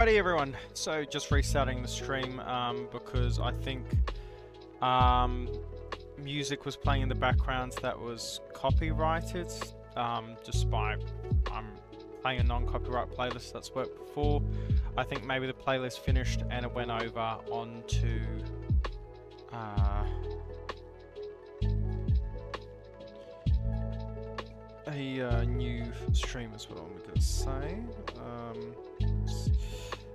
Alrighty everyone, so just restarting the stream because I think music was playing in the background that was copyrighted just by playing a non-copyright playlist that's worked before. I think maybe the playlist finished and it went over onto a new stream is what I'm going to say.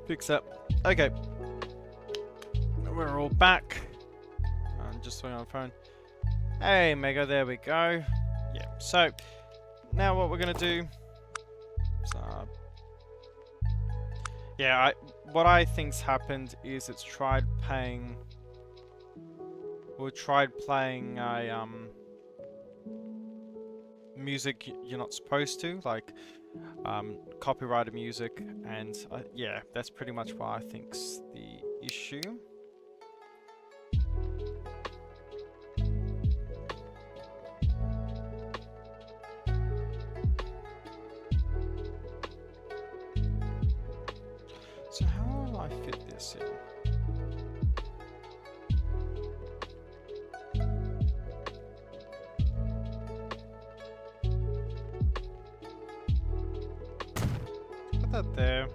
Fix that. Okay. We're all back. I'm just looking on the phone. Hey, Mega, there we go. Yeah, so now what we're going to do is, what I think's happened is it's tried playing a music you're not supposed to, like copyrighted music, and yeah, that's pretty much what I think's the issue. So how will I fit this in? That there.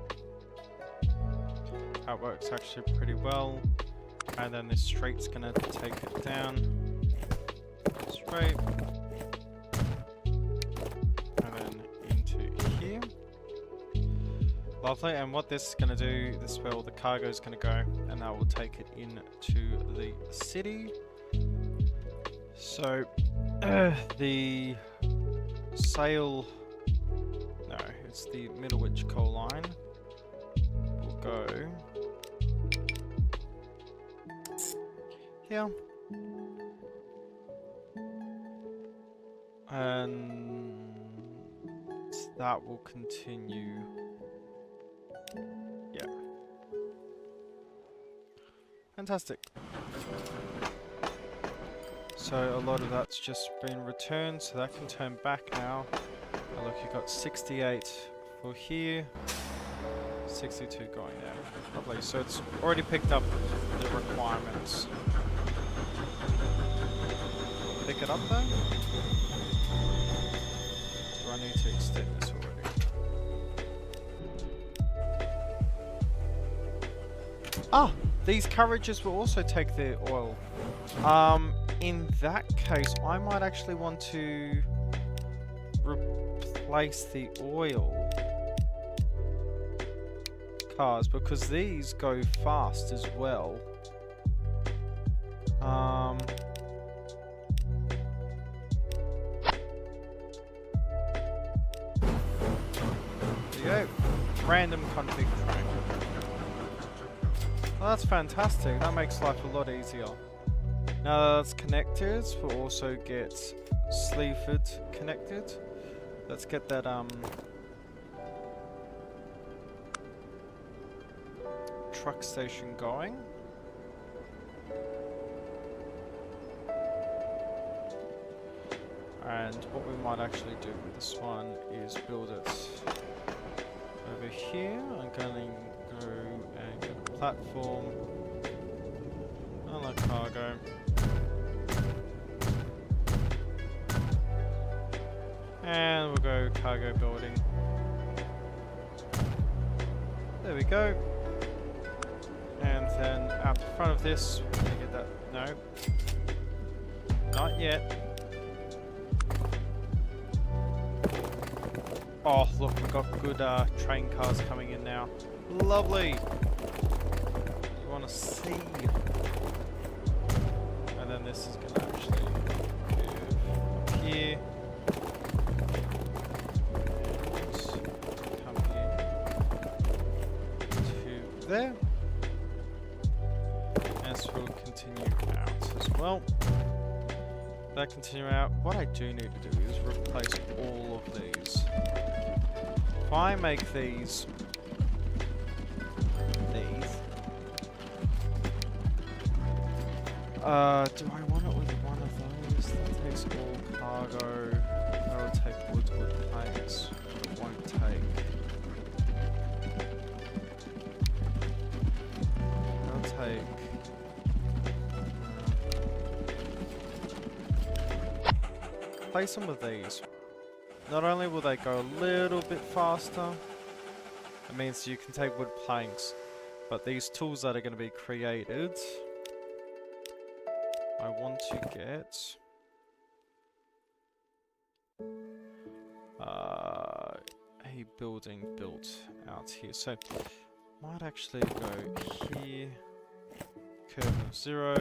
How it works actually pretty well. And then this straight's gonna take it down. Straight. And then into here. Lovely, and what this is gonna do, this is where all the cargo is gonna go, and that will take it into the city. So the sail, no, it's the Middlewich coal line, will go here, and that will continue. Yeah, fantastic. So a lot of that's just been returned, so that can turn back now. Oh, look, you've got 68 for here, 62 going there. Lovely, so it's already picked up the requirements. Pick it up though? Do I need to extend this already? Ah! These carriages will also take the oil. In that case, I might actually want to replace the oil cars, because these go fast as well. There you go. Random config train. Well, that's fantastic. That makes life a lot easier. Now that's connected, we'll also get Sleaford connected. Let's get that truck station going. And what we might actually do with this one is build it over here. I'm going to go and get a platform and a cargo. And we'll go cargo building. There we go. And then out the front of this, we're gonna get that. No. Not yet. Oh, look, we've got good train cars coming in now. Lovely. You want to see. And then this is going to actually move up here. And come in to there. And this will continue out as well. That continue out. What I do need to do is replace all of these. If I make these, do I want it with one of those? That takes all cargo. That will take wood planks. It won't take like... Place them with these. Not only will they go a little bit faster, it means you can take wood planks, but these tools that are going to be created, I want to get a building built out here. So might actually go here, curve of 0.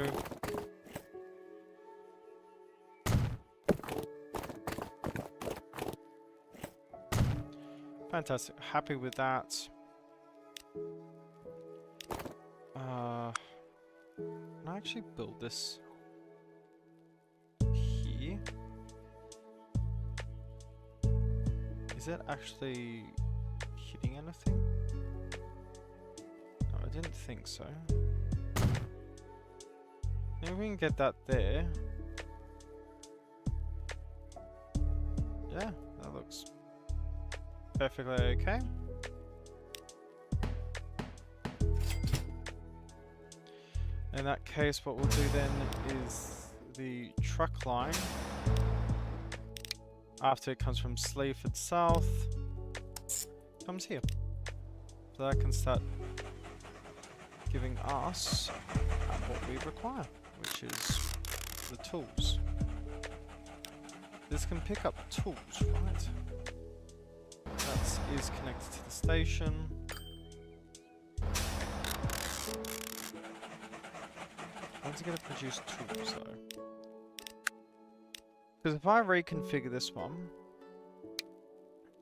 Fantastic, happy with that. Can I actually build this here? Is it actually hitting anything? No, I didn't think so. Maybe we can get that there. Yeah, that looks perfectly okay. In that case, what we'll do then is the truck line, after it comes from Sleaford South, comes here. So that can start giving us what we require, which is the tools. This can pick up tools, right? That is connected to the station. When's it going to produce tools though? Because if I reconfigure this one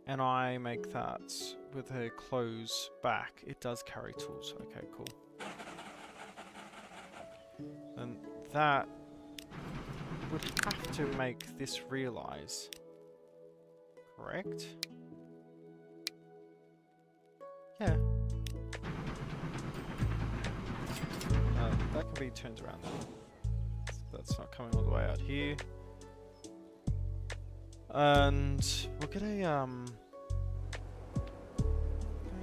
and I make that with a close back, it does carry tools. Okay, cool. And that would have to make this realize, correct? Yeah. That can be turned around now. That's not coming all the way out here. And we'll get a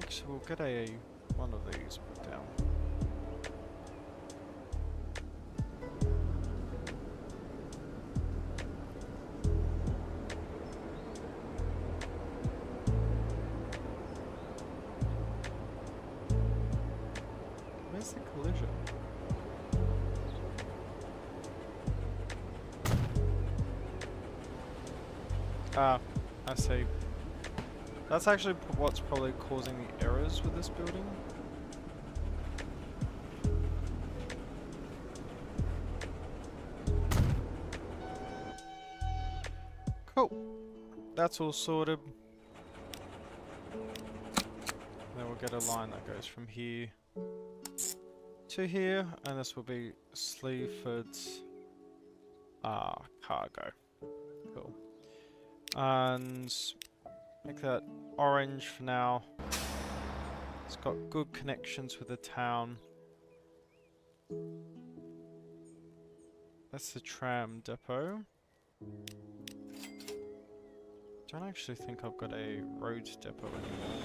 actually we'll get a one of these put down. Where's the collision? Ah, I see. That's actually what's probably causing the errors with this building. Cool. That's all sorted. Then we'll get a line that goes from here to here, and this will be Sleaford's cargo. Cool. And make that orange for now. It's got good connections with the town. That's the tram depot. Don't actually think I've got a road depot anymore.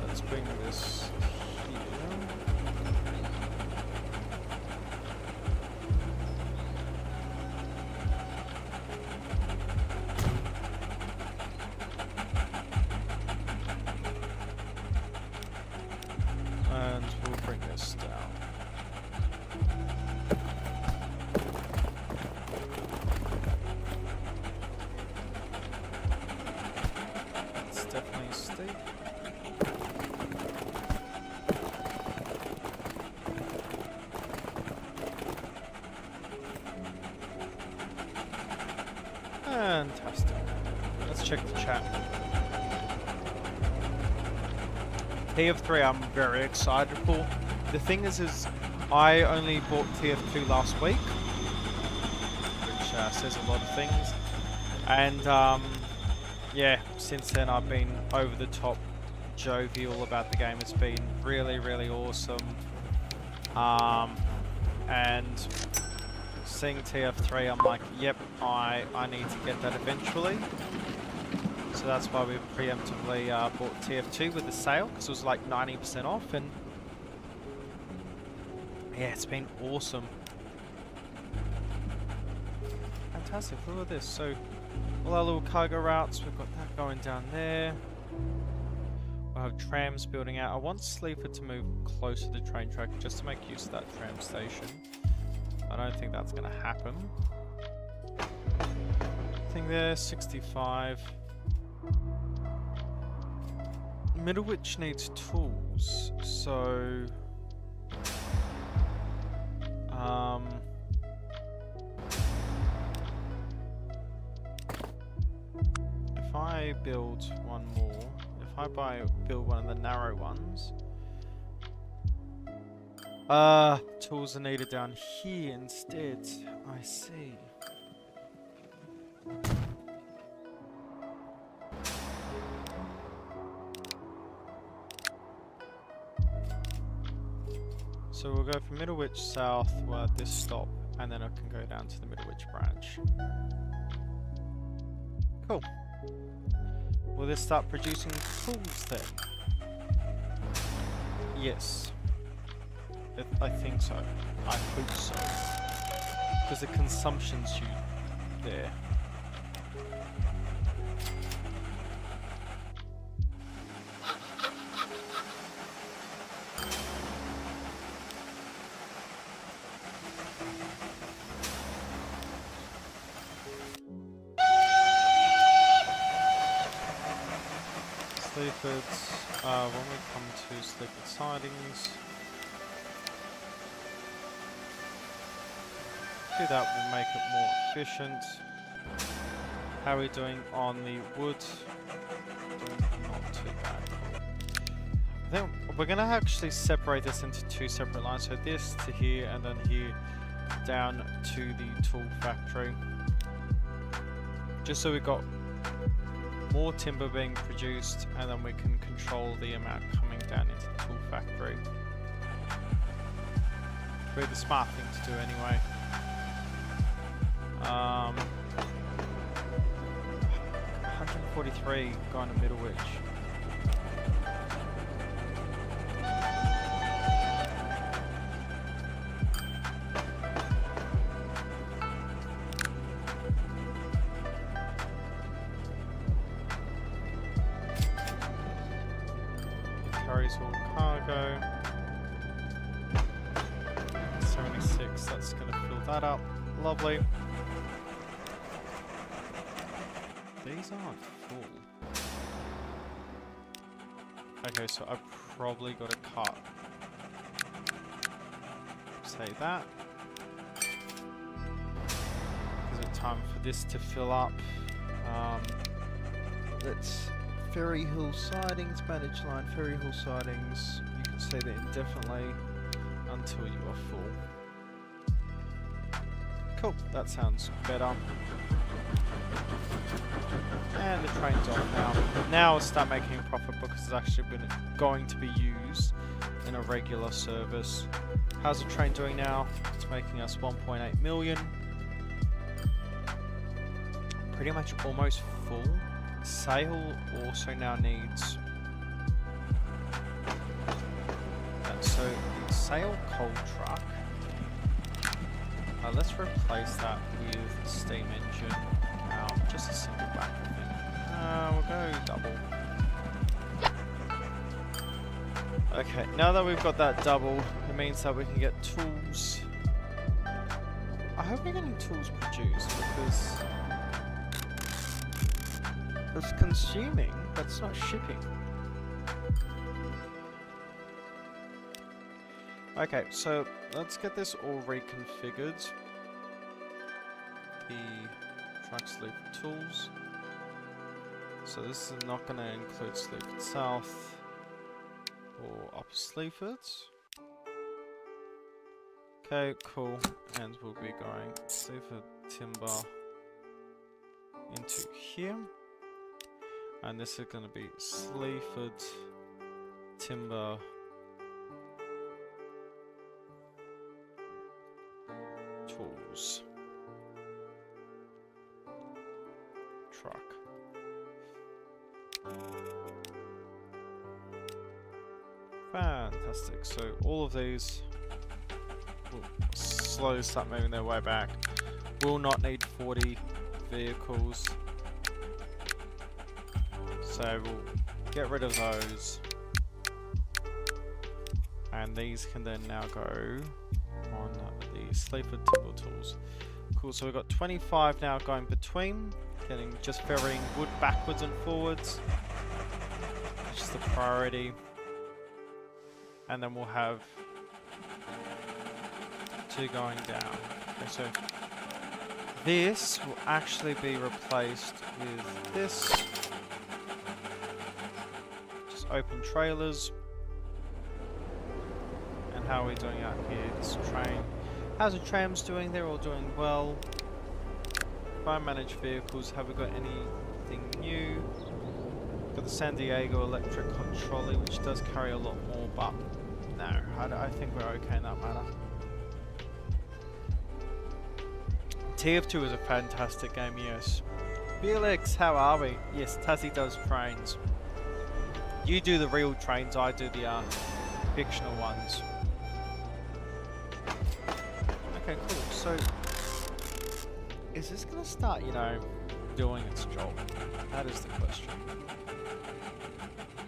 Let's bring this here. And we'll bring this down. It's definitely steep. Fantastic. Let's check the chat. TF3 I'm very excited for. The thing is I only bought TF2 last week, which says a lot of things. And yeah, since then I've been over the top jovial about the game. It's been really, really awesome. And seeing TF3, I'm like, yep, I need to get that eventually. So that's why we preemptively bought TF2 with the sale, because it was like 90% off, and yeah, it's been awesome. Fantastic, look at this. So all our little cargo routes, we've got that going down there. We'll have trams building out. I want Sleaford to move closer to the train track just to make use of that tram station. I don't think that's going to happen. Thing there, 65. Middlewich needs tools, so if I build one more, if I build one of the narrow ones, tools are needed down here instead. I see. So we'll go from Middlewich South, we'll have this stop, and then I can go down to the Middlewich branch. Cool. Will this start producing tools then? Yes. I think so. I hope so. Because the consumption's huge there. Sleafords, when we come to Sleaford sidings, do that will make it more efficient. How are we doing on the wood? Not too bad. I think we're going to actually separate this into two separate lines. So this to here and then here down to the tool factory. Just so we've got more timber being produced, and then we can control the amount coming down into the tool factory. Probably the smart thing to do anyway. 143 going to Middlewich. Carries all cargo. 76, that's going to fill that up. Lovely. These aren't full. Okay, so I've probably got to cut. Say that. Is it time for this to fill up? Let's Ferry Hill sidings, manage line Ferry Hill sidings. You can say that indefinitely until you are full. Cool, that sounds better. And the train's off now. Now I'll start making a profit because it's actually going to be used in a regular service. How's the train doing now? It's making us 1.8 million. Pretty much almost full. Sale also now needs... so the Sale coal truck, let's replace that with steam engine. Just a single back, I think. We'll go double. Okay, now that we've got that double, it means that we can get tools. I hope we're getting tools produced because it's consuming, but it's not shipping. Okay, so let's get this all reconfigured. The truck Sleaford tools. So this is not going to include Sleaford South or Upper Sleaford. Okay, cool. And we'll be going Sleaford timber into here. And this is going to be Sleaford timber tools. truck. Fantastic. So all of these will slowly start moving their way back. Will not need 40 vehicles. So we'll get rid of those. And these can then now go on the Sleaford Timber Tools. Cool, so we've got 25 now going between, just ferrying wood backwards and forwards, which is the priority. And then we'll have 2 going down. Okay, so this will actually be replaced with this. Just open trailers. And how are we doing out here? This train. How's the trams doing? They're all doing well. Fire managed vehicles. Have we got anything new? Got the San Diego electric trolley, which does carry a lot more, but no, I think we're okay in that matter. TF2 is a fantastic game, yes. Felix, how are we? Yes, Tassie does trains. You do the real trains, I do the fictional ones. Okay, cool. So, is this going to start, you know, doing its job? That is the question.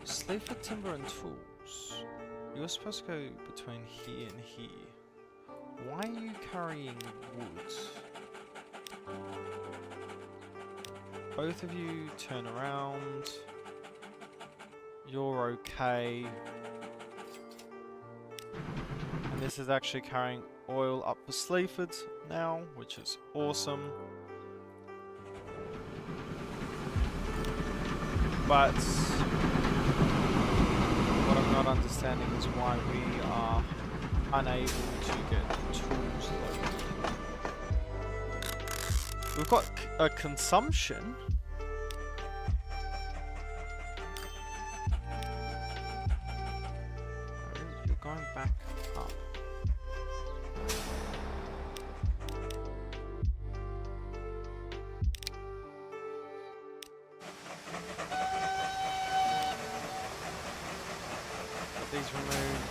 Sleaford Timber and Tools. You're supposed to go between here and here. Why are you carrying wood? Both of you turn around. You're okay. And this is actually carrying oil up for Sleaford now, which is awesome. But what I'm not understanding is why we are unable to get tools loaded. We've got a consumption. You're going back up. Get these removed.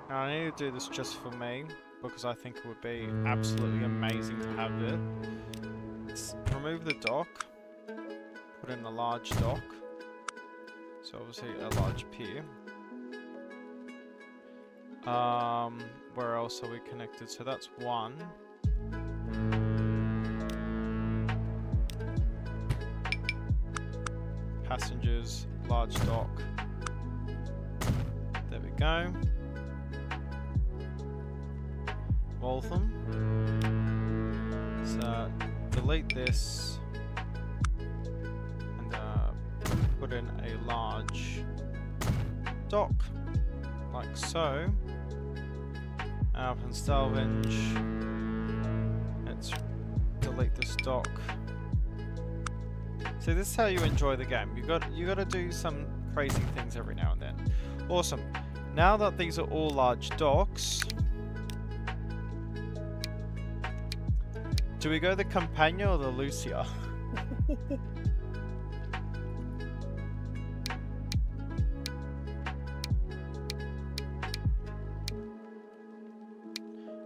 Now I need to do this just for me, because I think it would be absolutely amazing to have it. Let's remove the dock, put in a large dock, so obviously a large pier. Where else are we connected? So that's one. Passengers, large dock. There we go. Waltham. So delete this and put in a large dock like so. Open salvage. Let's delete this dock. So this is how you enjoy the game. You got to do some crazy things every now and then. Awesome. Now that these are all large docks, do we go the Campania or the Lucia?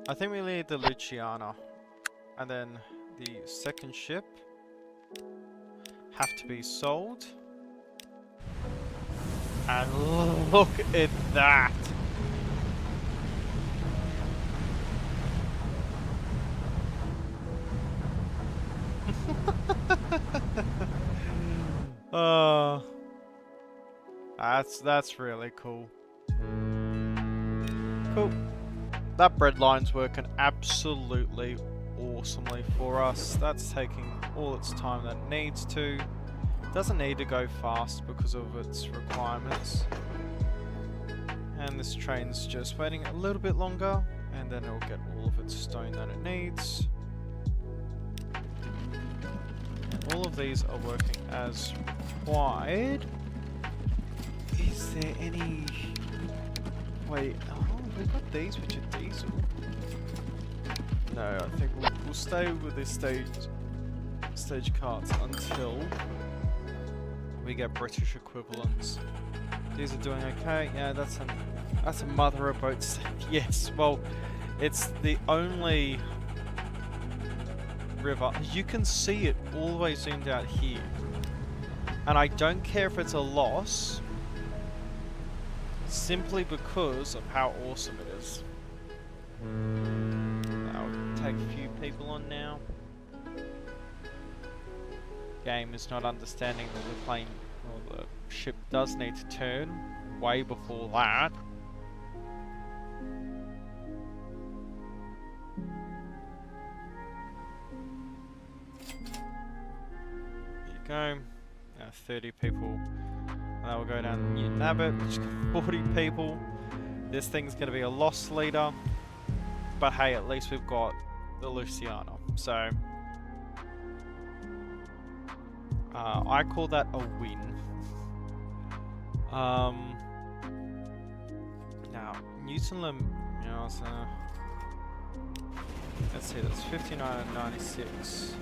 I think we need the Luciana. And then the second ship have to be sold. And look at that! That's really cool. Cool. That bread line's working absolutely awesomely for us. That's taking all its time that it needs to. Doesn't need to go fast because of its requirements. And this train's just waiting a little bit longer, and then it'll get all of its stone that it needs. all of these are working as required. Is there any... Wait, oh, we've got these which are diesel. No, I think we'll stay with this stage carts until we get British equivalents. These are doing okay. Yeah, that's a mother of boats. Yes, well, it's the only river. You can see it all the way zoomed out here. And I don't care if it's a loss, simply because of how awesome it is. I'll take a few people on now. Game is not understanding that the plane or the ship does need to turn way before that. Go. 30 people. And that will go down to Newton Abbott, which is 40 people. This thing's going to be a loss leader. But hey, at least we've got the Luciana. So, I call that a win. Now, Newton, let's see, that's 59 and 96.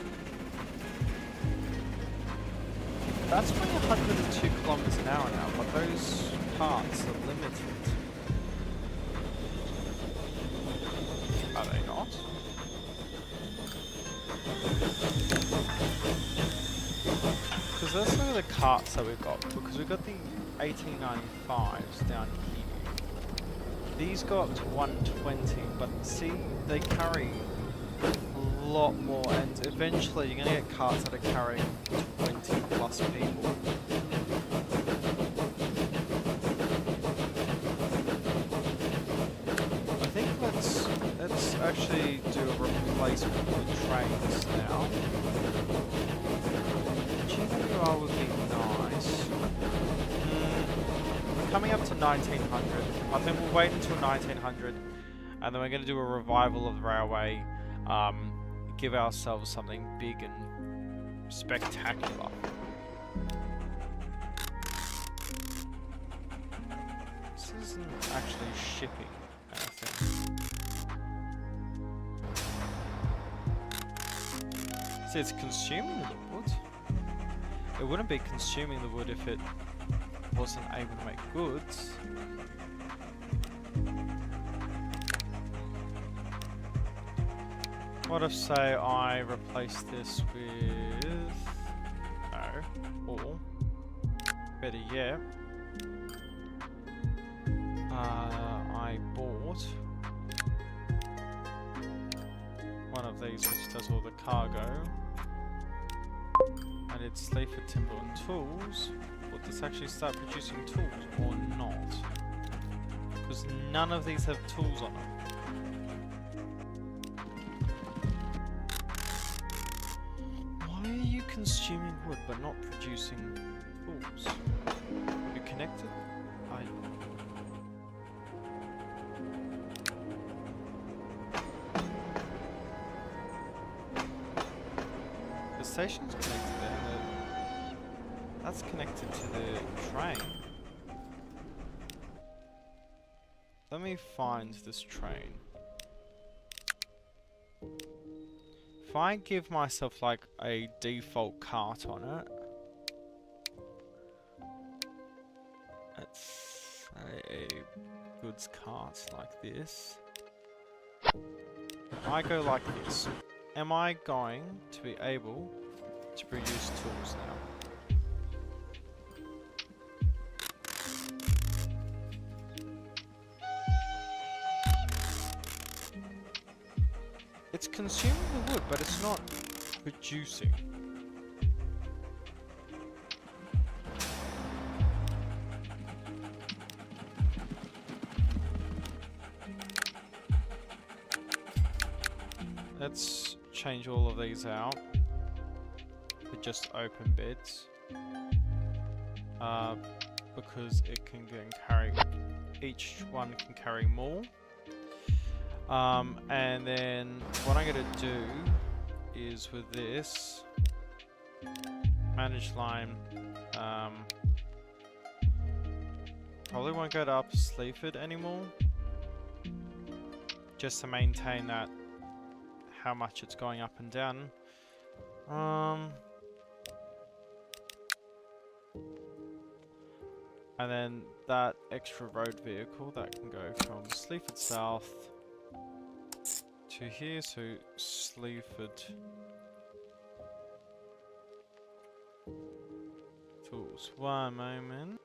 That's going 102 kilometers an hour now, but those parts are limited. Are they not? Because let's look at the carts that we've got, because we've got the 1895s down here. These go up to 120, but see, they carry a lot more, and eventually you're going to get carts that are carrying 20 plus people. I think let's actually do a replacement with trains now. GWR would be nice. We're coming up to 1900. I think we'll wait until 1900, and then we're going to do a revival of the railway. Give ourselves something big and spectacular. This isn't actually shipping anything. See, it's consuming the wood. It wouldn't be consuming the wood if it wasn't able to make goods. What if, say, I replace this with... no, or, better yet, I bought one of these which does all the cargo. I did Sleaford Timber and Tools. Will this actually start producing tools or not? Because none of these have tools on them. Consuming wood but not producing tools. You're connected? The station's connected there. That's connected to the train. Let me find this train. If I give myself like a default cart on it, let's say a goods cart like this. If I go like this, am I going to be able to produce tools now? It's consuming the wood, but it's not producing. Let's change all of these out for just open beds. Because it can carry, each one can carry more. And then what I'm going to do is with this, Manage line. Probably won't go to Upper Sleaford anymore. Just to maintain that, how much it's going up and down. And then that extra road vehicle that can go from Sleaford South to here, so Sleaford tools. One moment.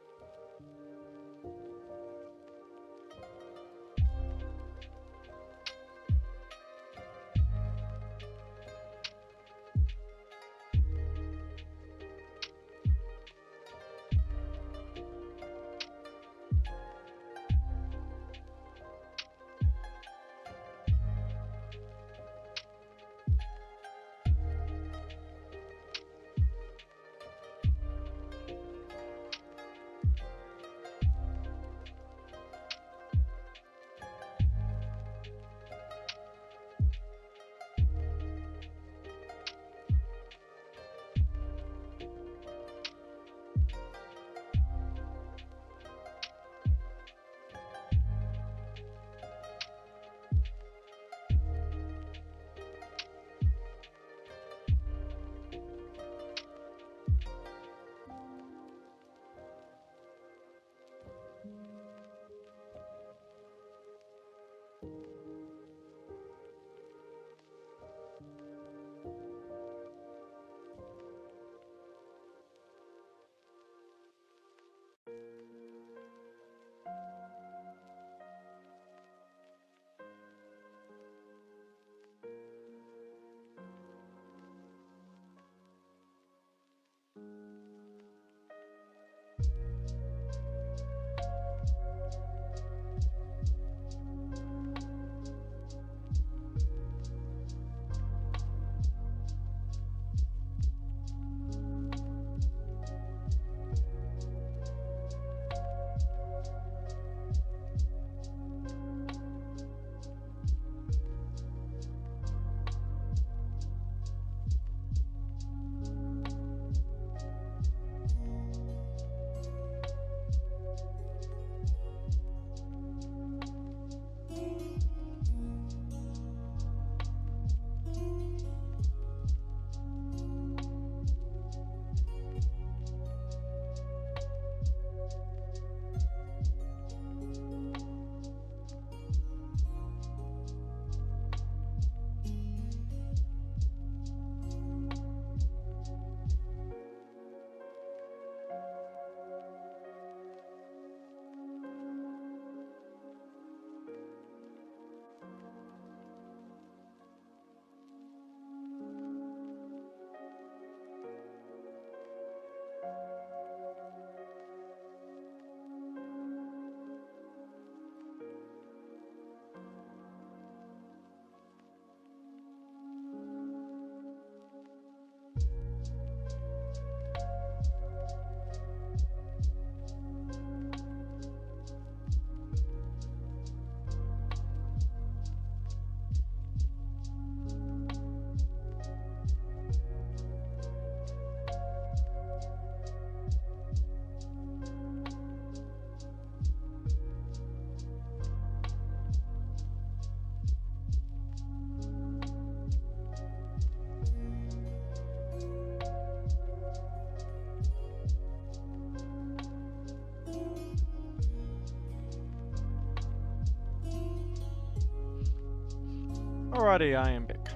Alrighty, I am back.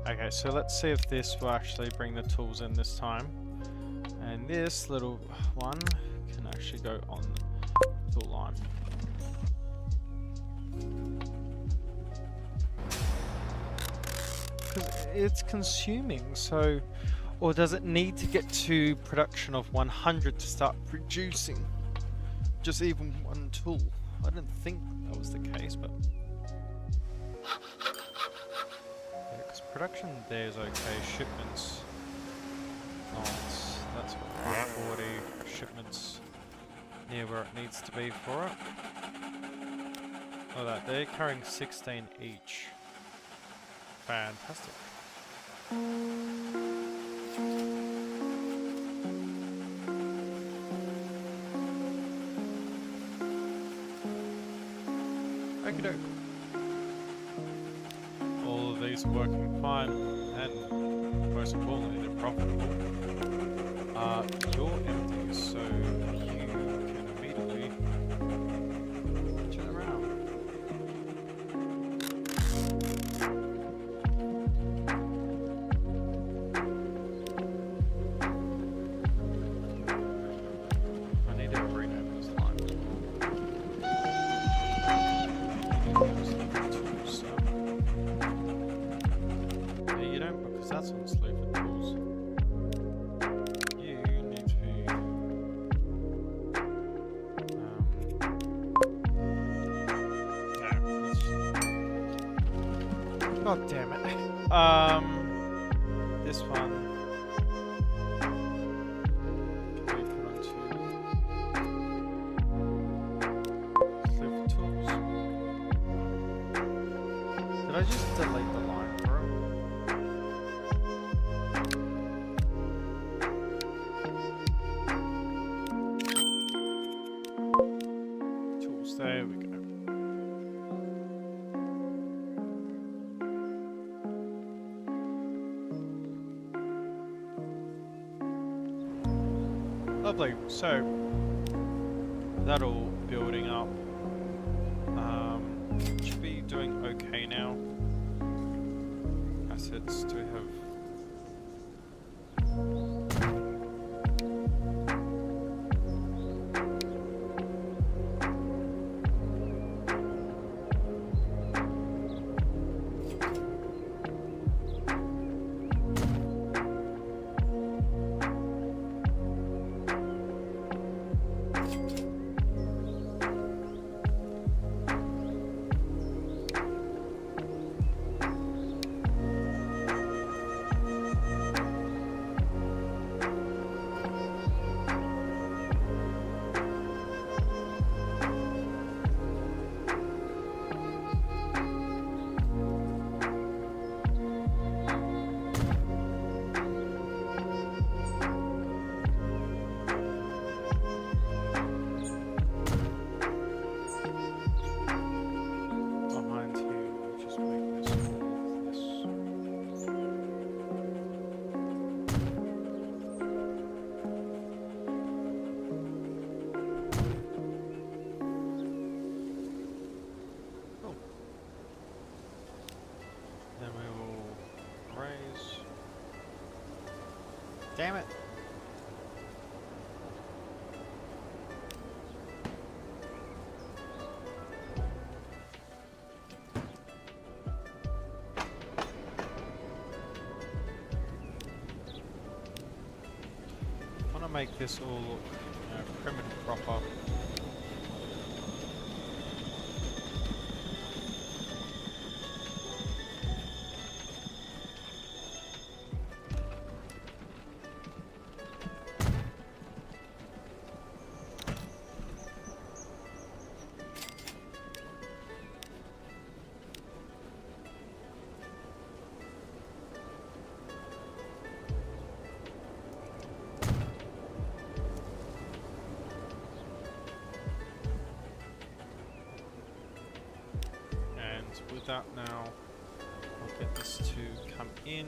Okay, so let's see if this will actually bring the tools in this time. And this little one can actually go on the tool line. Because it's consuming, so... Or does it need to get to production of 100 to start producing just even one tool? I didn't think that was the case, but... Production there is okay. Shipments. Oh, that's 140. Shipments near where it needs to be for it. Oh, that they're carrying 16 each. Fantastic. Okie doke. All of these are working fine, and most importantly, they're profitable. You're empty, so you can immediately turn around. I need to rename this line. Yeah, you don't, because that's on sleep for tools. You need to be no, God damn it. This one can we put onto sleep for tools. Did I just delete the line, bro? Tools, there we go. Lovely. So that all building up. Should be doing okay now. Assets do we have? Damn it. I want to make this all look, prim and proper. With that now, I'll get this to come in.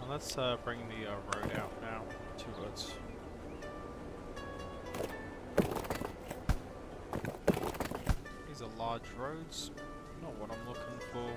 Let's bring the road out now towards. These are large roads, not what I'm looking for.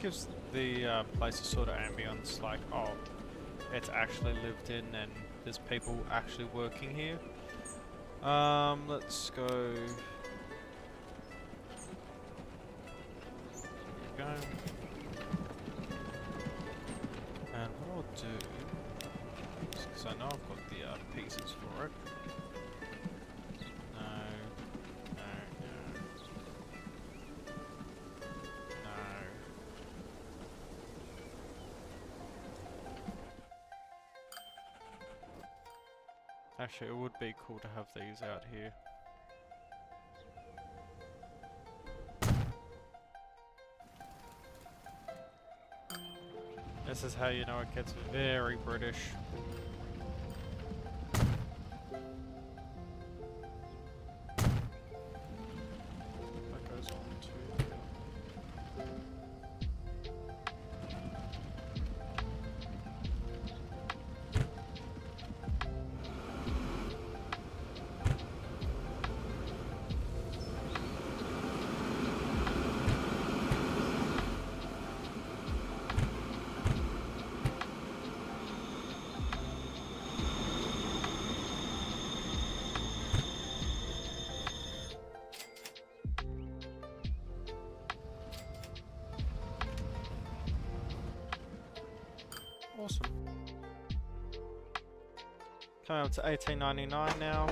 gives the place a sort of ambience, like, oh, it's actually lived in and there's people actually working here. Let's go. There we go. And what I'll do, because I know I've got the pieces for it. No. Actually, it would be cool to have these out here. This is how you know it gets very British. That goes on to... Awesome. Coming up to 1899 now.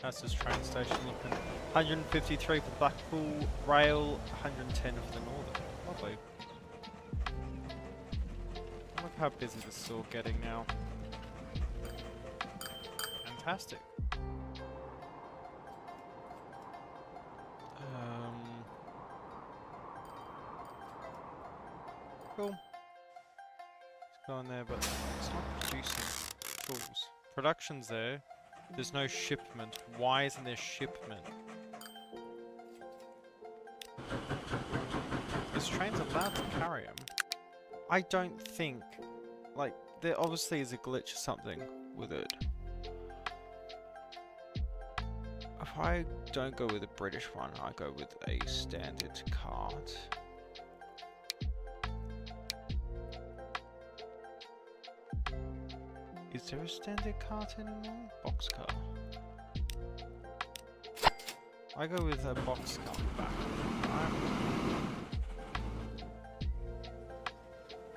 That's this train station looking. 153 for Blackpool Rail, 110 for the Northern. Lovely. Look how busy this is all getting now. Fantastic. Cool. It's going there, but it's not producing tools. Production's there. There's no shipment. Why isn't there shipment? This train's allowed to carry them. I don't think... Like, there obviously is a glitch or something with it. If I don't go with a British one, I go with a standard cart. Is there a standard cart anymore? Boxcar. I go with a boxcar back.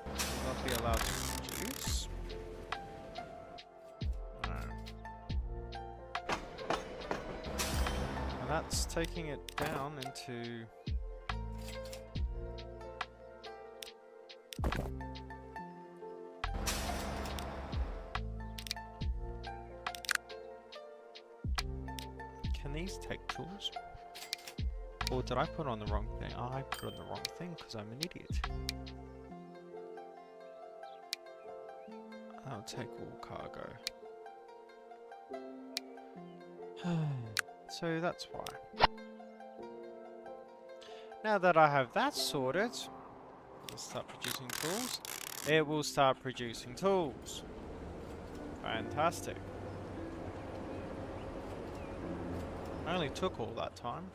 Will that be allowed to produce? No. And that's taking it down into... Can these take tools? Or did I put on the wrong thing? Oh, I put on the wrong thing because I'm an idiot. I'll take all cargo. So that's why. Now that I have that sorted, let's start producing tools. It will start producing tools. Fantastic. I only took all that time.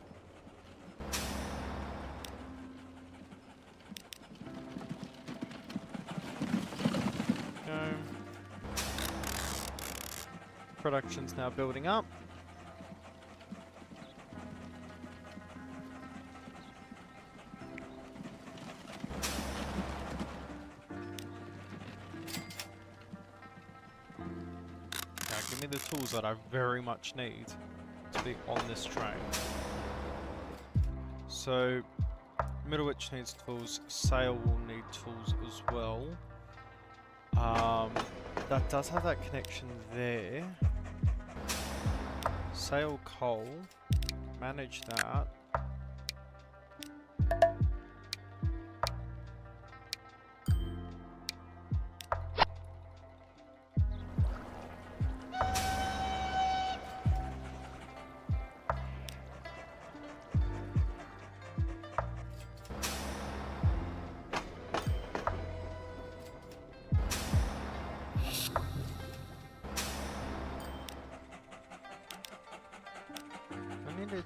Go. Production's now building up. Now give me the tools that I very much need to be on this train. So, Middlewich needs tools, Sail will need tools as well. That does have that connection there. Sail coal, manage that.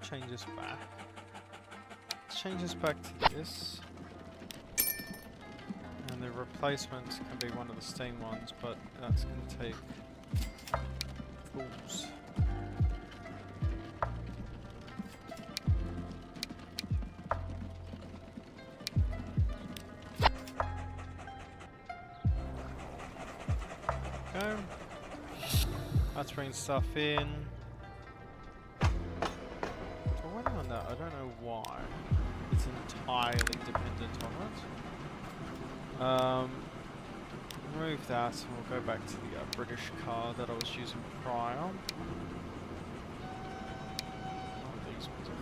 Change this back. Let's change this back to this. replacement can be one of the steam ones, but that's going to take tools. Go. That's bringing stuff in. So waiting on that, I don't know why. It's entirely dependent on it. Remove that and we'll go back to the British car that I was using prior. Oh, these ones, I think.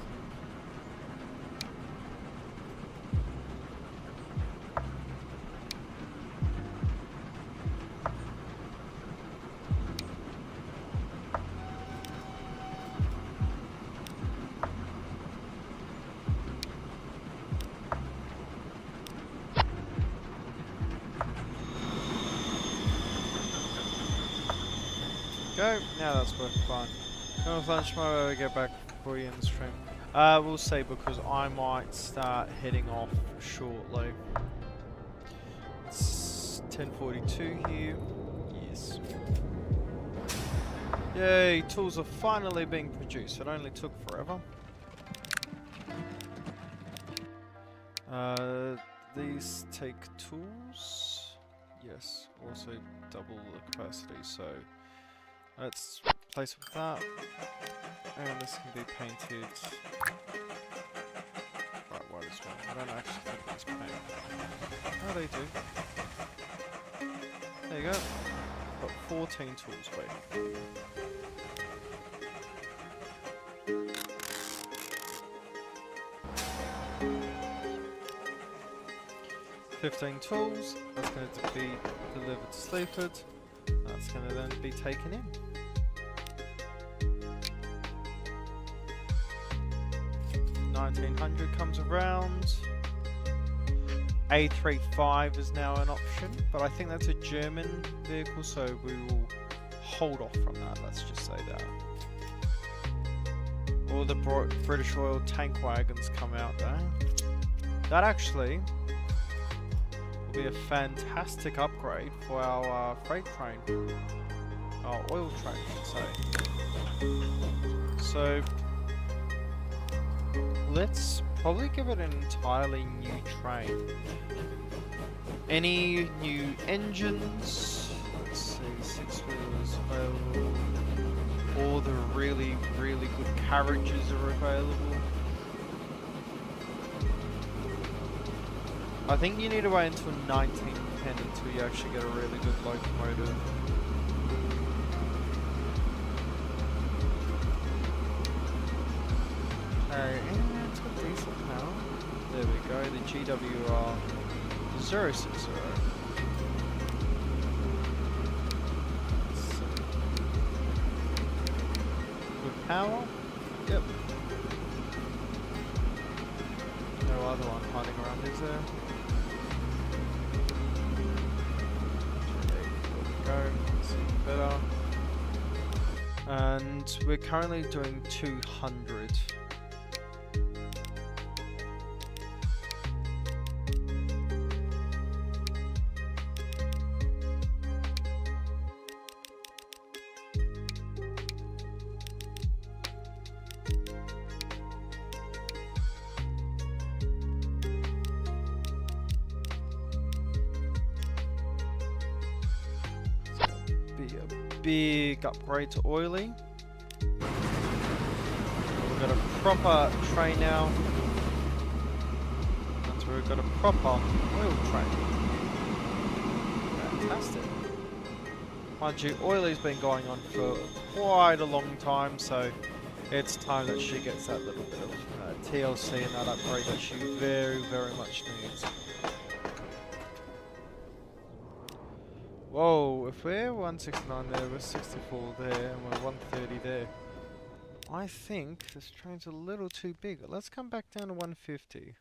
Go. Now that's working fine. Go with lunch tomorrow, get back for you in the stream. We'll see because I might start heading off shortly. It's 10:42 here. Yes. Yay, tools are finally being produced. It only took forever. These take tools. Yes, also double the capacity, so let's replace it with that. And this can be painted. Right, why this one? I don't actually think it's painted. Oh, they do. There you go. Got 14 tools waiting. 15 tools, that's going to be delivered to Sleaford, that's going to then be taken in. $1,900 comes around. A35 is now an option, but I think that's a German vehicle, so we will hold off from that, let's just say that. All the British Royal tank wagons come out there. That actually be a fantastic upgrade for our freight train, our oil train, I should say. So let's probably give it an entirely new train. Any new engines? Let's see, 6-wheelers available. All the really good carriages are available. I think you need to wait until 1910 until you actually get a really good locomotive. Alright, and it's got decent power. There we go, the GWR 060. Good power. Yep. No other one hiding around, is there? Go, see better. And we're currently doing 200. Big upgrade to oily. We've got a proper train now. And so we've got a proper oil train. Fantastic. Mind you, oily's been going on for quite a long time, so it's time that she gets that little bit of TLC and that upgrade that she very much needs. Whoa, if we're 169 there, we're 64 there, and we're 130 there. I think this train's a little too big. Let's come back down to 150.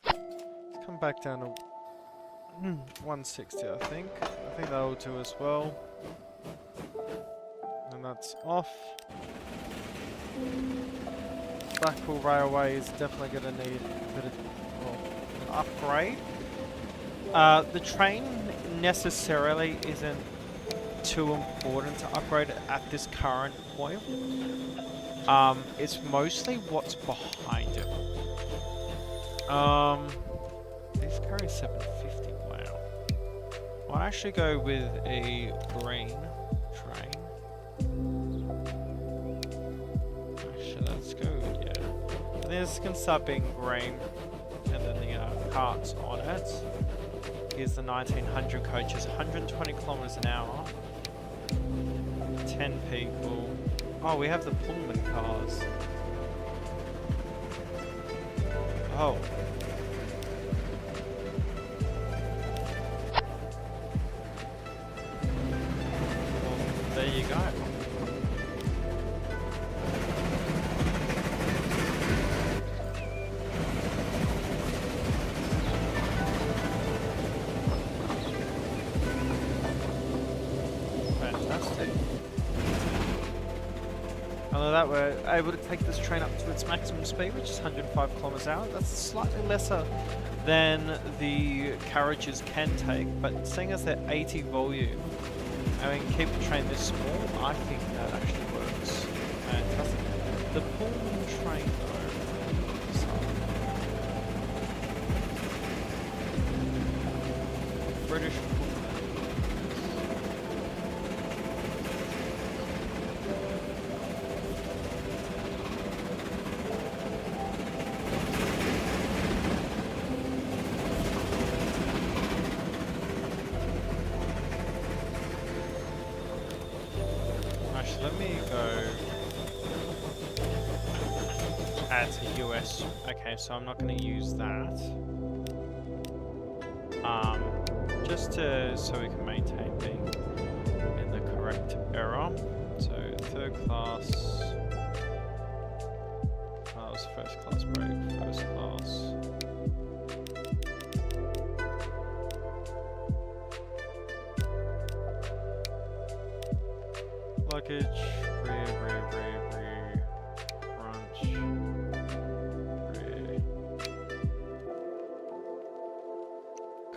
Let's come back down to 160, I think. I think that'll do as well. And that's off. Blackpool Railway is definitely going to need a bit of, well, an upgrade. The train necessarily isn't too important to upgrade at this current point. It's mostly what's behind it. These carry 750. Wow. I'll actually go with a green train. Actually, let's go. Yeah. I think this can start being green, and then the carts on it. Here's the 1900 coaches, 120 kilometers an hour. 10 people. Oh, we have the Pullman cars. Oh. Well, there you go. Fantastic. Although that we're able to take this train up to its maximum speed, which is 105 kilometers an hour. That's slightly lesser than the carriages can take, but seeing as they're 80 volume, I mean, keep the train this small, I think that actually works. Fantastic. The Pullman train though, British Pullman. Let me go add to US. Okay, so I'm not going to use that. Just so we can maintain being in the correct era. So third class. That was first class break. First class. Luggage, rear, front, rear.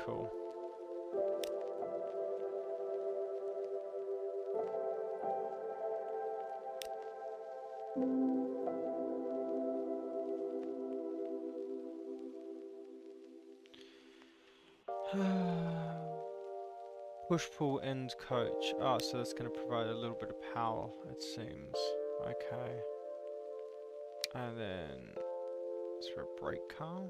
Cool. Push-pull end coach. Oh, so that's going to provide a little bit of power, it seems. Okay. And then, is there a brake car?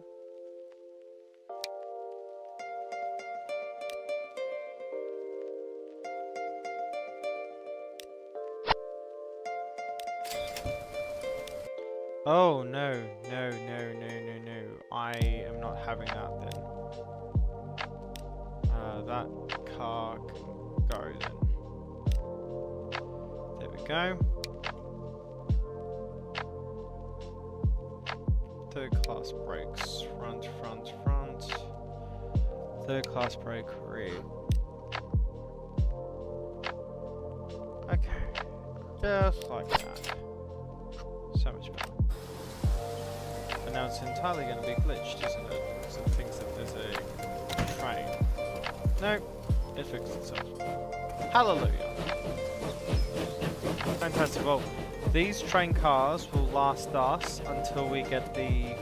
Oh, no. I am not having that then. That car can go then. There we go. Third class brakes, front. Third class brake, rear. Okay, just like that. So much better. But now it's entirely going to be glitched, isn't it? Because it thinks that there's a train. No, it fixed itself. Hallelujah. Fantastic. Well, these train cars will last us until we get the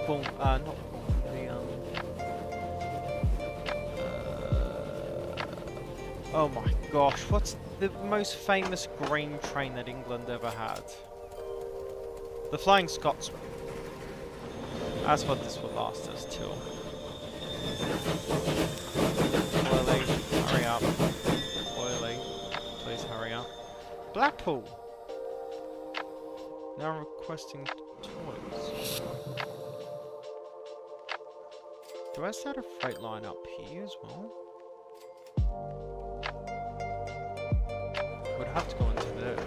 boom, not the oh my gosh, what's the most famous green train that England ever had? The Flying Scotsman. That's what this will last us till. Oily, hurry up. Oily, please hurry up. Blackpool! Now requesting toys. Do I start a freight line up here as well? Would have to go into there.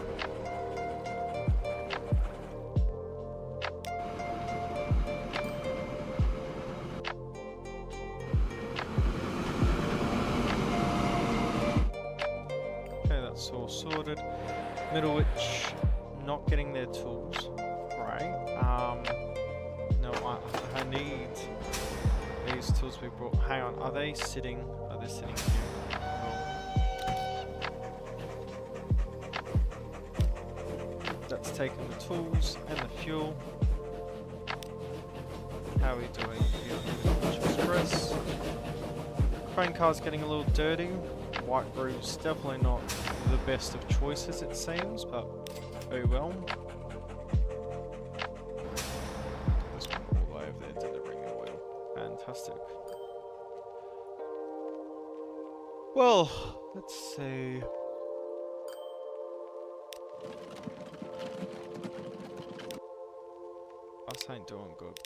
Okay, that's all sorted. Middlewich not getting their tools. Right. No, I need these tools to be brought. Hang on, are they sitting? Are they sitting here? Cool. That's taking the tools and the fuel. How are we doing here? Express. Crane car's getting a little dirty. White roof's definitely not the best of choices, it seems, but very well. There's one all the way over there delivering oil. Fantastic. Well, let's see. Us ain't doing good.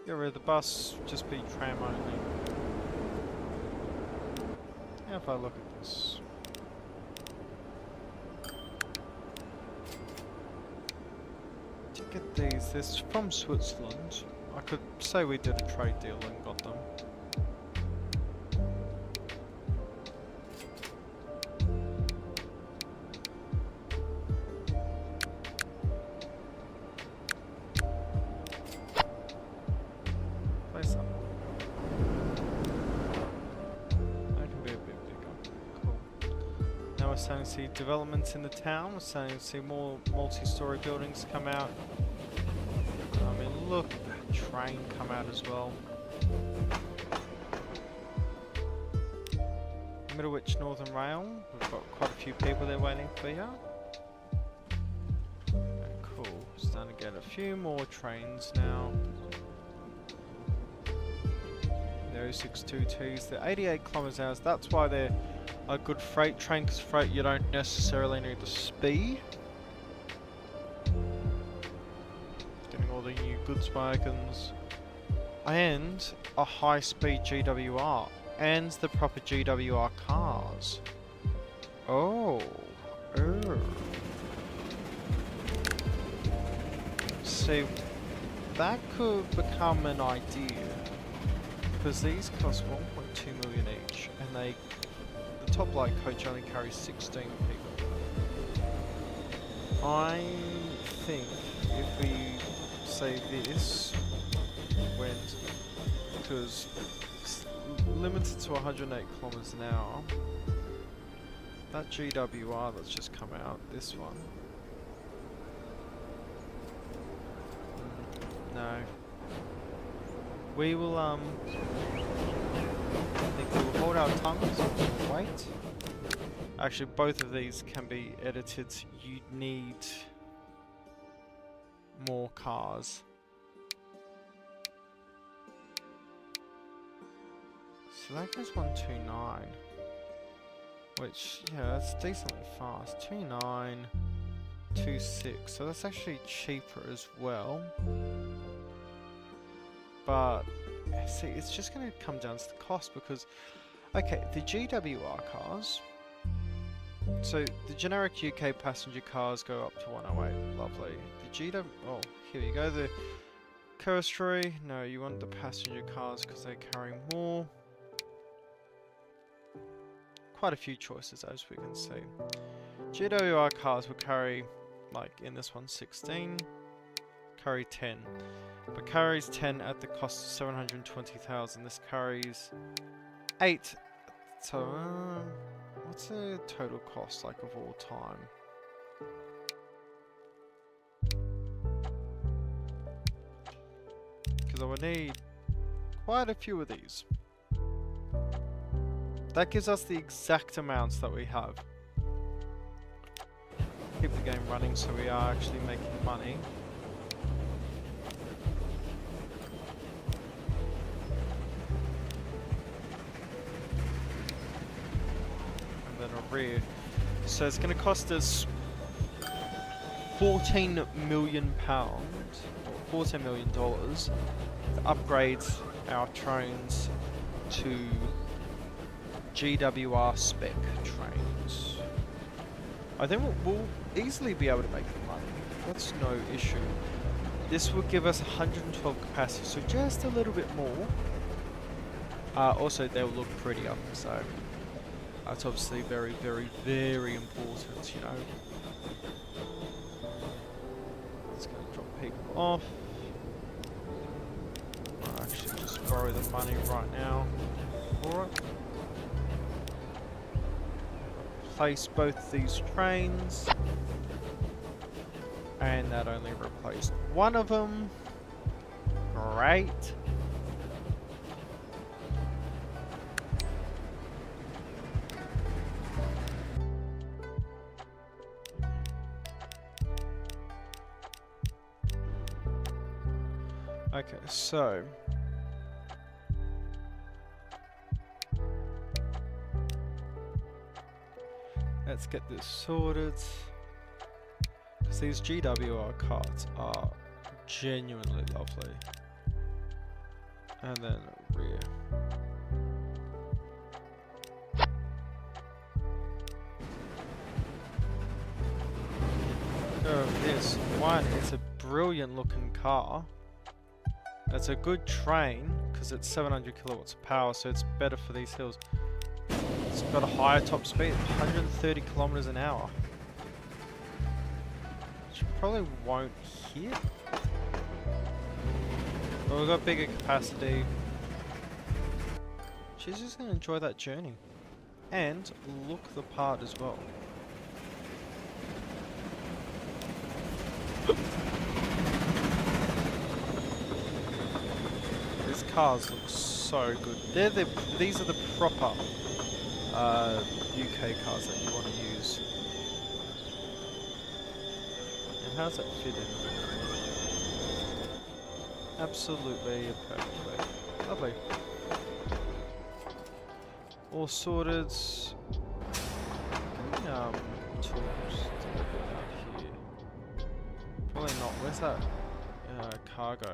Get rid of the bus, just be tram only. Now if I look at this. To get these, this is from Switzerland. I could say we did a trade deal and got them. Starting to see developments in the town. We're starting to see more multi-story buildings come out. I mean, look, that train come out as well. Middlewich Northern Rail. We've got quite a few people there waiting for you. Okay, cool. Starting to get a few more trains now. The 062Ts. They're 88 kilometers an hour. That's why they're a good freight train, because freight you don't necessarily need the speed. Getting all the new goods wagons and a high-speed GWR and the proper GWR cars. Oh. See, that could become an idea, because these cost 1.2 million each, and they. The top light coach only carries 16 people. I think if we say this went, because it's limited to 108 kilometers an hour, that GWR that's just come out, this one, no. We will I think we'll hold our tongues and wait. Actually, both of these can be edited. You need more cars. So that goes 129. Which, yeah, that's decently fast. 29, 26. So that's actually cheaper as well. But see, it's just going to come down to the cost, because, okay, the GWR cars, so the generic UK passenger cars go up to 108, lovely. The oh, here you go, the cursory, no, you want the passenger cars because they carry more. Quite a few choices, as we can see. GWR cars will carry, like in this one, 16, carry 10. But carries 10 at the cost of 720,000. This carries 8. So, what's the total cost like of all time? Because I would need quite a few of these. That gives us the exact amounts that we have. Keep the game running so we are actually making money. Rear. So it's going to cost us £14 million, or $14 million, to upgrade our trains to GWR spec trains. I think we'll easily be able to make the money. That's no issue. This will give us 112 capacity, so just a little bit more. Also, they'll look prettier, so that's obviously very, very, very important, you know. It's going to drop people off. I'll actually just borrow the money right now for it. Replace both these trains. And that only replaced one of them. Great. Okay, so let's get this sorted. Because these GWR cards are genuinely lovely. And then rear. Oh, this one, it's a brilliant looking car. It's a good train because it's 700 kilowatts of power, so it's better for these hills. It's got a higher top speed, 130 kilometers an hour. Which you probably won't hit. But we've got bigger capacity. She's just going to enjoy that journey. And look the part as well. These cars look so good. These are the proper UK cars that you want to use. And how's that fit in? Absolutely perfectly. Lovely. All sorted. Tools out here. Probably not. Where's that cargo?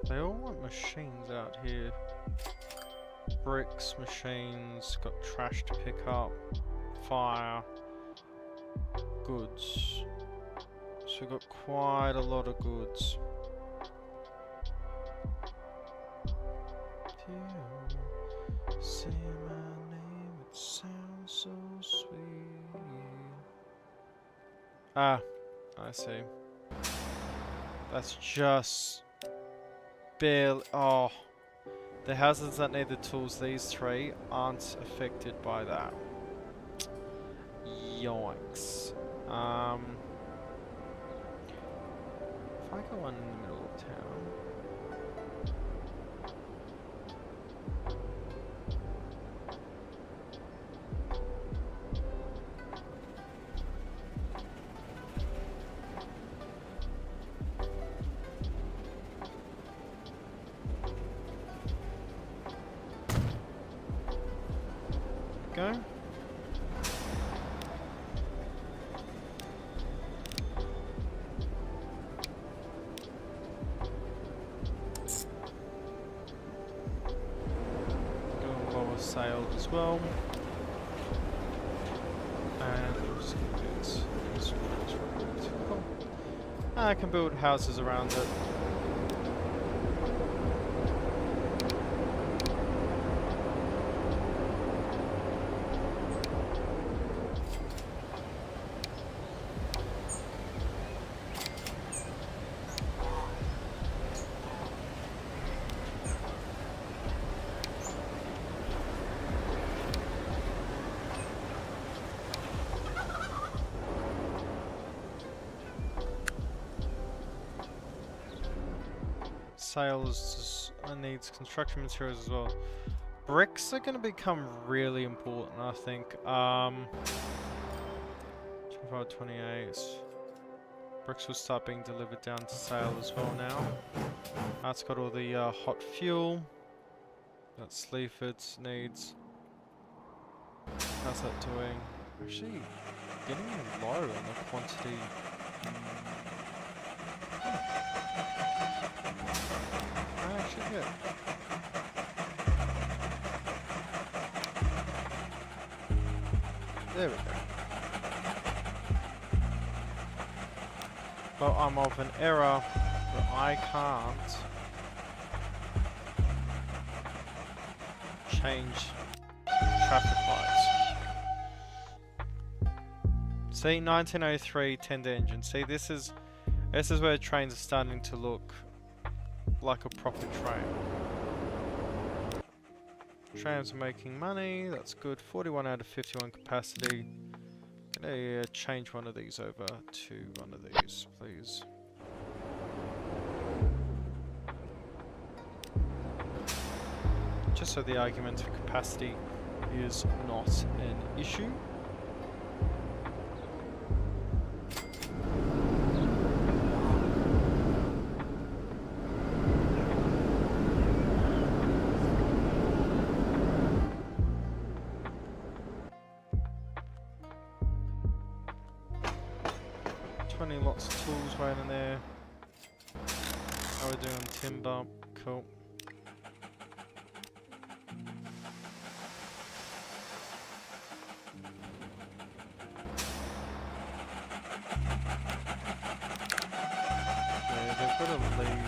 They all want machines out here. Bricks, machines, got trash to pick up, fire, goods. So we've got quite a lot of goods. Do you say my name? It sounds so sweet. Ah, I see. That's just barely. Oh, the houses that need the tools, these three, aren't affected by that. Yikes. If I go one in the middle of town. Go. Go lower sail as well. And we'll just do this. Cool. I can build houses around it. Sales needs construction materials as well. Bricks are going to become really important, I think. 25, 28. Bricks will start being delivered down to Sale as well now. That's got all the hot fuel that Sleaford needs. How's that doing? Actually, getting low on the quantity. Actually, yeah. There we go. Well, I'm of an error that I can't change traffic lights. See, 1903 tender engine. See, this is where trains are starting to look like a proper train. Trams are making money. That's good. 41 out of 51 capacity. Gonna change one of these over to one of these, please. Just so the argument of capacity is not an issue. Lots of tools waiting there. How are we doing on timber? Cool. Yeah, they've got to leave.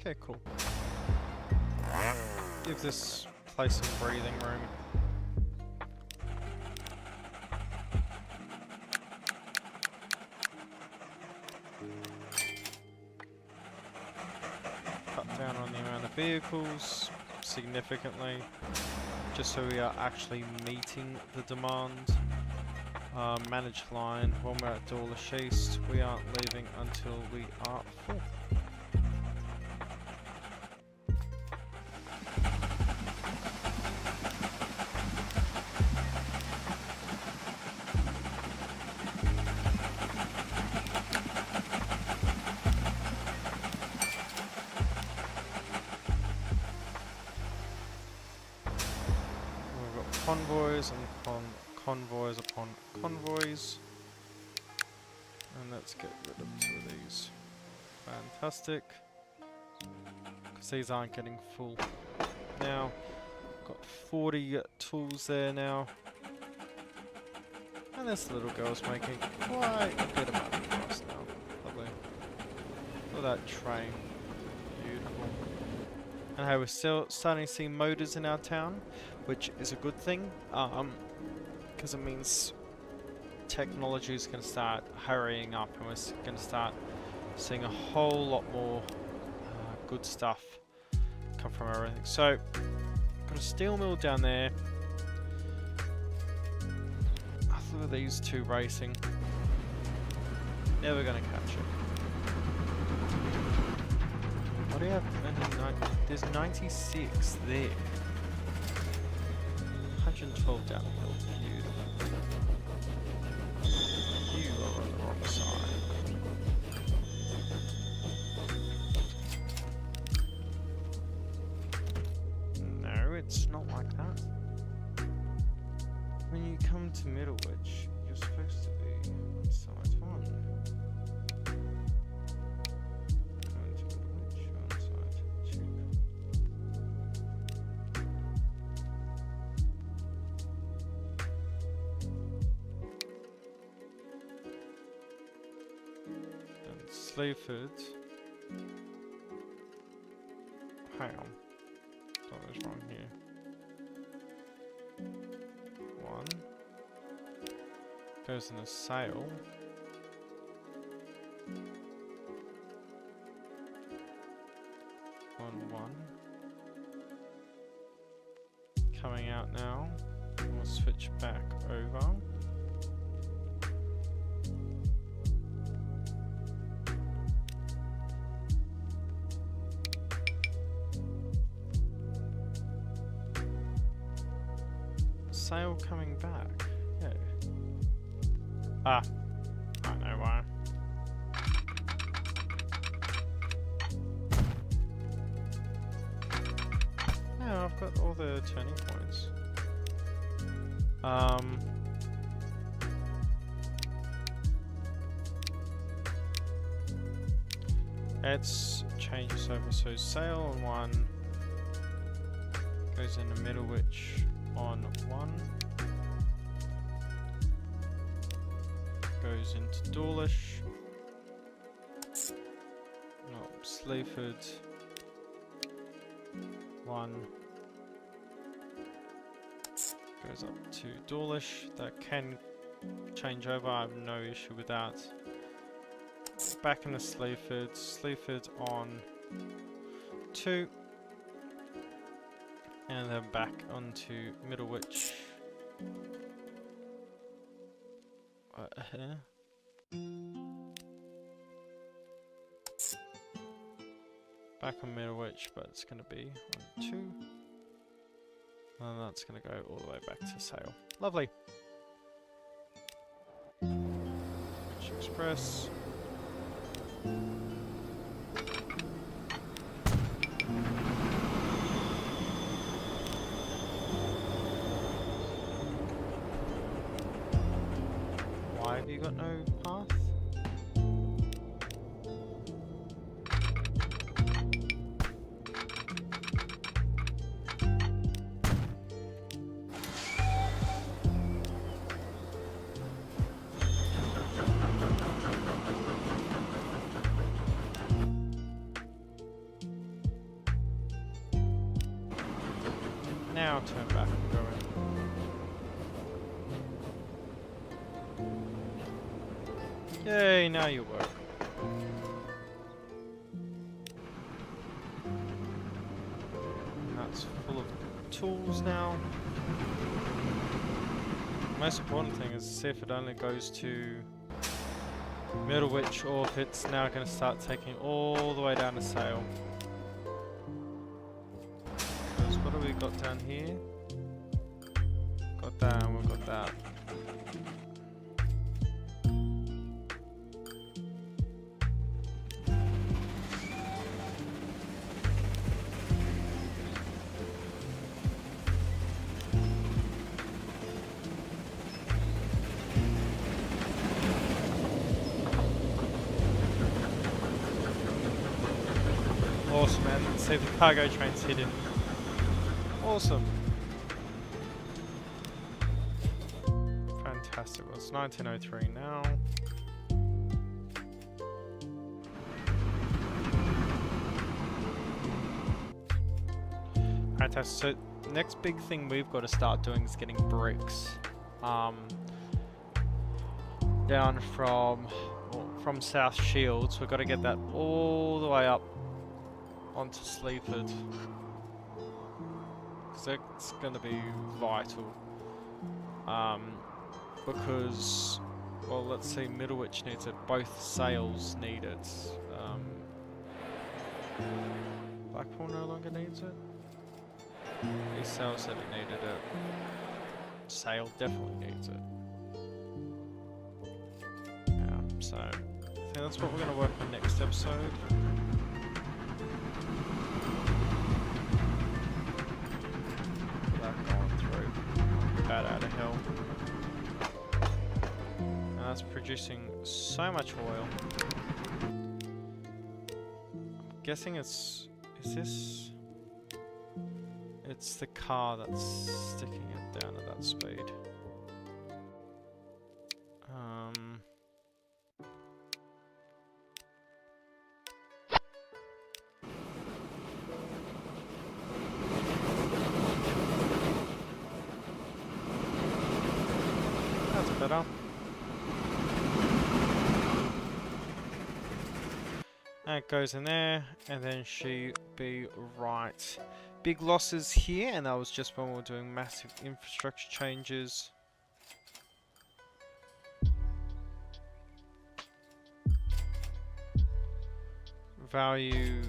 Okay, cool. Give this place some breathing room. Cut down on the amount of vehicles significantly, just so we are actually meeting the demand. Manage line, when we're at Doma schist, we aren't leaving until we are full. Convoys and convoys upon convoys, and let's get rid of 2 of these. Fantastic, because these aren't getting full now. Got 40 tools there now, and this little girl's making quite a bit of money for us now. Lovely. Look at that train, beautiful. And hey, we're still starting to see motors in our town, which is a good thing, because it means technology is going to start hurrying up, and we're going to start seeing a whole lot more good stuff come from everything. So, got a steel mill down there. Look at these 2 racing. Never going to catch it. What do you have? There's 96 there. 112 down the hill. Beautiful. You are on the wrong side. No, it's not like that. When you come to Middlewich, you're supposed to be size 1. Sleaford. Hang on. Something's wrong here. 1 goes in a sale. 1. Coming out now. We'll switch back over. sale coming back? Yeah. Ah, I know why. Yeah, I've got all the turning points. Let's change this over. So sale on 1 goes into Middlewich on 1. Goes into Dawlish. No, Sleaford. 1. Goes up to Dawlish. That can change over. I have no issue with that. Back into Sleaford. Sleaford on 2. And then back onto Middlewich. Here. Back on Middlewich, but it's going to be on 2. And that's going to go all the way back to Sale. Lovely. Which Express. Why have you got no path? Now turn back and go in. Yay, now you work. And that's full of tools now. The most important thing is to see if it only goes to Middlewich or if it's now going to start taking all the way down to Sale. What have we got down here? Got that and we've got that. Awesome, man. Let's see if the cargo train's hidden. Awesome. Fantastic. Well, it's 1903 now. Fantastic. So, next big thing we've got to start doing is getting bricks. Down from South Shields. We've got to get that all the way up onto Sleaford. It's going to be vital because, well, let's see, Middlewich needs it, both sales need it. Blackpool no longer needs it. These sales said it needed it. Sale definitely needs it. Yeah, so I think that's what we're going to work on next episode. Out of hell. And that's producing so much oil. I'm guessing is this? It's the car that's sticking it down at that speed. Better. And it goes in there, and then she be right. Big losses here, and that was just when we were doing massive infrastructure changes. Value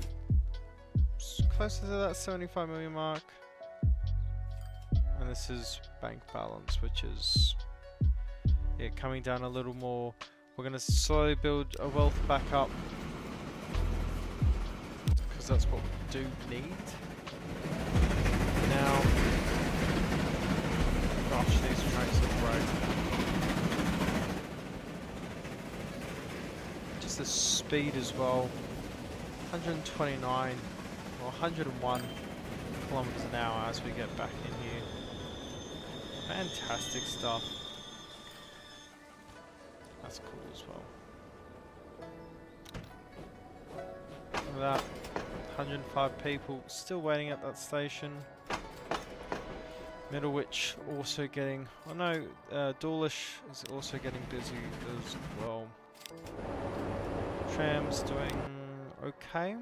closer to that 75 million mark. And And this is bank balance, which is coming down a little more. We're going to slowly build a wealth back up, because that's what we do need. Now, gosh, these tracks look great. Just the speed as well. 129 or 101 kilometers an hour as we get back in here. Fantastic stuff. That's cool as well. Look at that. 105 people still waiting at that station. Middlewich also getting... Oh no, Dawlish is also getting busy as well. Tram's doing okay.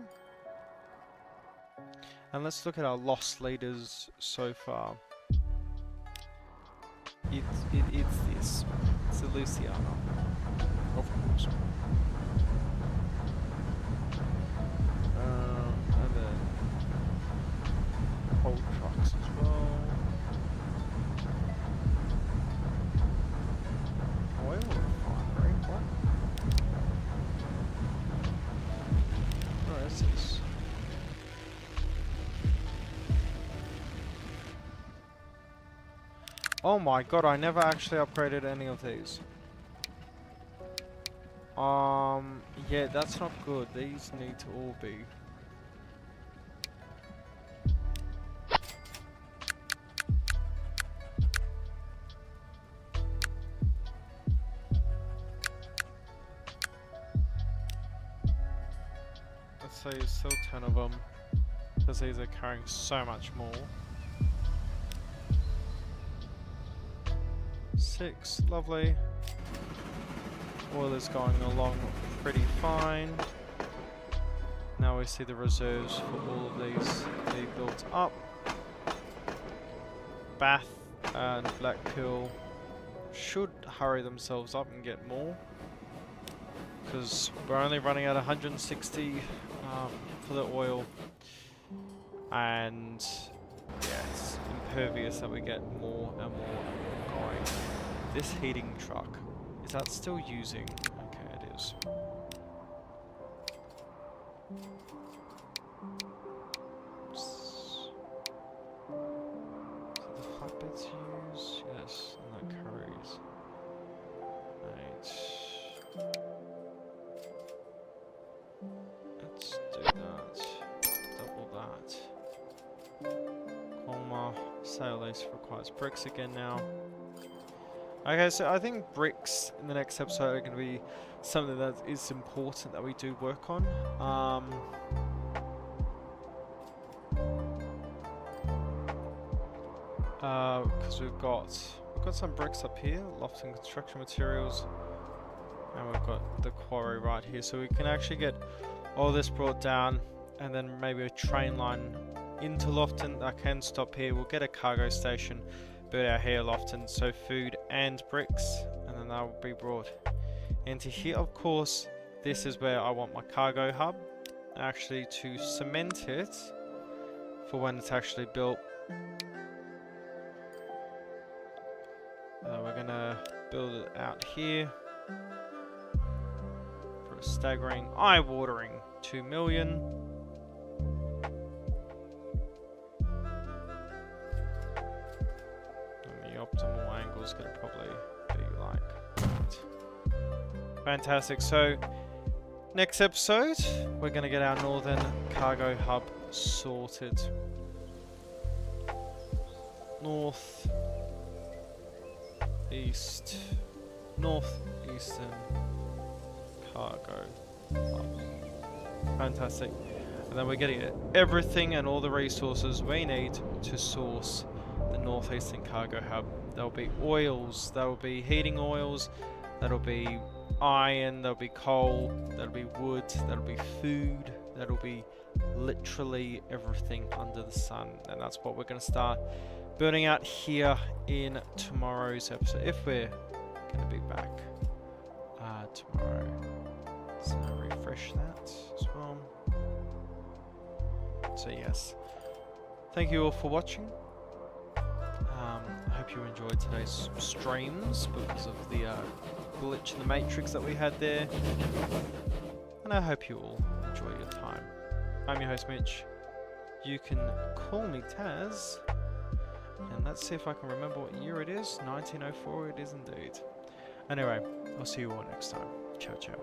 And let's look at our lost leaders so far. It's this. It's the Luciana. Of course. And then coal trucks as well. Oil refinery, what? Oh, that's this. Oh my god, I never actually upgraded any of these. Yeah, that's not good. These need to all be. Let's say still 10 of them, because these are carrying so much more. 6, lovely. Oil is going along pretty fine. Now we see the reserves for all of these be built up. Bath and Blackpool should hurry themselves up and get more, because we're only running at 160 for the oil, and yeah, it's impervious that we get more and more going. This heating truck, is that still using? Okay, it is. So the flatbeds use? Yes, and that carries. Right. Let's do that. Double that. Colmar, sail lace requires bricks again now. Okay, so I think bricks in the next episode are going to be something that is important that we do work on. Because we've got some bricks up here, Lofton construction materials, and we've got the quarry right here, so we can actually get all this brought down, and then maybe a train line into Lofton that can stop here. We'll get a cargo station built out here, Lofton, so food and bricks, and then that will be brought into here. Of course, this is where I want my cargo hub, actually, to cement it for when it's actually built. We're gonna build it out here for a staggering, eye-watering 2 million. Optimal angle is going to probably be like that. Fantastic. So next episode we're going to get our northern cargo hub sorted. North east northeastern cargo hub. Fantastic. And then we're getting everything and all the resources we need to source the northeastern cargo hub. There'll be oils, there'll be heating oils, that'll be iron, there'll be coal, that'll be wood, that'll be food, that'll be literally everything under the sun. And that's what we're going to start building out here in tomorrow's episode, if we're going to be back tomorrow. So refresh that as well. So yes, thank you all for watching. I hope you enjoyed today's streams because of the glitch in the matrix that we had there. And I hope you all enjoy your time. I'm your host Mitch. You can call me Taz. And let's see if I can remember what year it is. 1904 it is indeed. Anyway, I'll see you all next time. Ciao, ciao.